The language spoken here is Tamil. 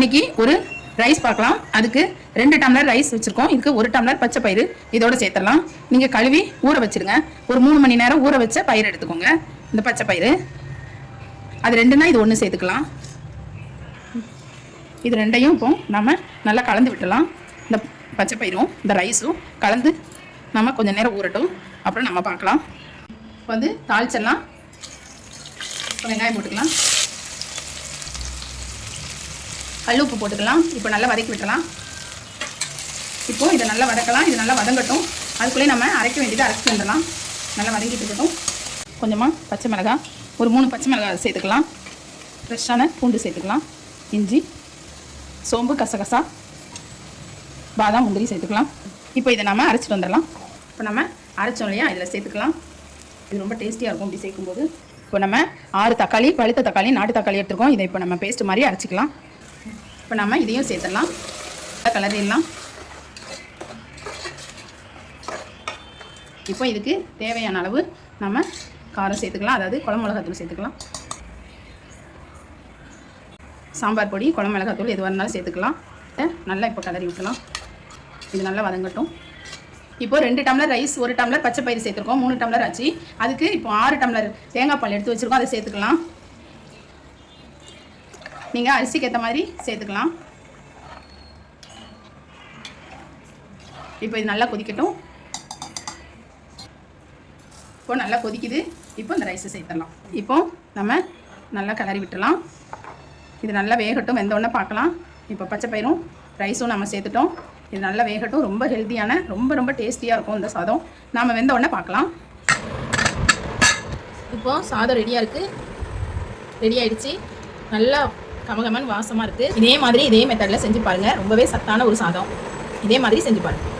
இன்னைக்கு ஒரு ரைஸ் பார்க்கலாம். அதுக்கு 2 டம்ளர் ரைஸ் வச்சிருக்கோம். இதுக்கு 1 டம்ளர் பச்சை பயிறு இதோட சேர்த்துடலாம். நீங்க கழுவி ஊற வச்சிருங்க. ஒரு 3 மணி நேரம் ஊற வச்ச பயிர் எடுத்துக்கோங்க. இந்த பச்சை பயிறு அது 2னா இது 1 சேர்த்துக்கலாம். இது 2ஐயும் இப்போ நம்ம நல்லா கலந்து விட்டுலாம். இந்த பச்சை பயிரும் இந்த ரைஸும் கலந்து நம்ம கொஞ்சம் நேரம் ஊறட்டும். அப்புறம் நம்ம பார்க்கலாம். இப்போ வந்து தாளிச்சிடலாம். வெங்காயம் போட்டுக்கலாம், கல் உப்பு போட்டுக்கலாம். இப்போ நல்லா வதக்கி விட்டுலாம். இப்போ இதை நல்லா வதக்கலாம். இது நல்லா வதங்கட்டும். அதுக்குள்ளே நம்ம அரைக்க வேண்டியது அரைச்சி வந்துடலாம். நல்லா வதங்கிட்டு இருக்கட்டும். கொஞ்சமாக பச்சை மிளகாய், ஒரு 3 பச்சை மிளகாய் சேர்த்துக்கலாம். ஃப்ரெஷ்ஷான பூண்டு சேர்த்துக்கலாம். இஞ்சி, சோம்பு, கசகசா, பாதாம், முந்திரி சேர்த்துக்கலாம். இப்போ இதை நம்ம அரைச்சிட்டு வந்துடலாம். இப்போ நம்ம அரைச்சோம் இல்லையா, இதில் சேர்த்துக்கலாம். இது ரொம்ப டேஸ்டியாக இருக்கும் இப்படி சேர்க்கும்போது. இப்போ நம்ம 6 தக்காளி, பழுத்த தக்காளி, நாட்டு தக்காளி எடுத்துருக்கோம். இதை இப்போ நம்ம பேஸ்ட் மாதிரி அரைச்சிக்கலாம். இப்போ நம்ம இதையும் சேர்த்துடலாம். கலரிடலாம். இப்போ இதுக்கு தேவையான அளவு நம்ம காரம் சேர்த்துக்கலாம். அதாவது குழம்பு மிளகாத்தூள் சேர்த்துக்கலாம். சாம்பார் பொடி, குழம்பு மிளகாத்தூள் எதுவாக இருந்தாலும் சேர்த்துக்கலாம். நல்லா இப்போ கலரி விட்டுலாம். இது நல்லா வதங்கட்டும். இப்போ 2 டம்ளர் ரைஸ், 1 டம்ளர் பச்சை பயிறு சேர்த்துருக்கோம். 3 டம்ளர் ஆச்சு. அதுக்கு இப்போ 6 டம்ளர் தேங்காய் பால் எடுத்து வச்சுருக்கோம். அதை சேர்த்துக்கலாம். நீங்கள் அரிசிக்கு ஏற்ற மாதிரி சேர்த்துக்கலாம். இப்போ இது நல்லா கொதிக்கட்டும். இப்போ நல்லா கொதிக்குது. இப்போ இந்த ரைஸை சேர்த்துடலாம். இப்போ நம்ம நல்லா கிளறி விட்டுலாம். இது நல்லா வேகட்டும். வெந்தோடனே பார்க்கலாம். இப்போ பச்சை பயிரும் ரைஸும் நம்ம சேர்த்துட்டோம். இது நல்லா வேகட்டும். ரொம்ப ஹெல்த்தியான, ரொம்ப டேஸ்டியாக இருக்கும் இந்த சாதம். நாம் வெந்த உடனே பார்க்கலாம். இப்போது சாதம் ரெடியாக இருக்குது. ரெடி ஆகிடுச்சு. நல்லா கமகமன் வாசமாக இருக்குது. இதே மாதிரி இதே மெத்தடில் செஞ்சு பாருங்கள். ரொம்பவே சத்தான ஒரு சாதம். இதே மாதிரி செஞ்சு பாருங்கள்.